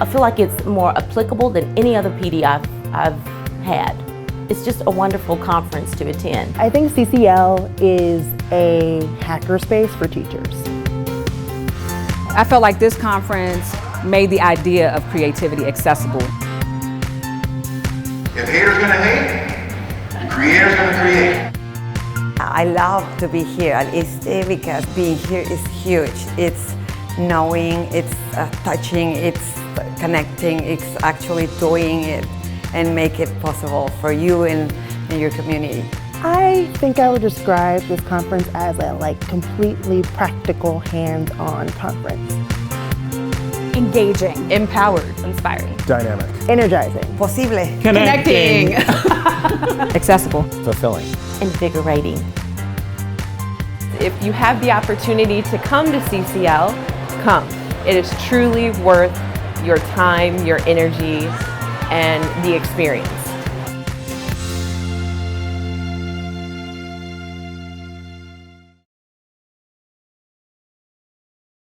I feel like it's more applicable than any other PD I've had. It's just a wonderful conference to attend. I think CCL is a hackerspace for teachers. I felt like this conference made the idea of creativity accessible. If haters gonna hate, creators gonna create. I love to be here at ISTE because being here is huge. It's knowing, it's touching, it's connecting, it's actually doing it and make it possible for you and your community. I think I would describe this conference as a completely practical, hands-on conference. Engaging, empowered, inspiring, dynamic, energizing, Posible, connecting, accessible, fulfilling, invigorating. If you have the opportunity to come to CCL, come. It is truly worth your time, your energy, and the experience.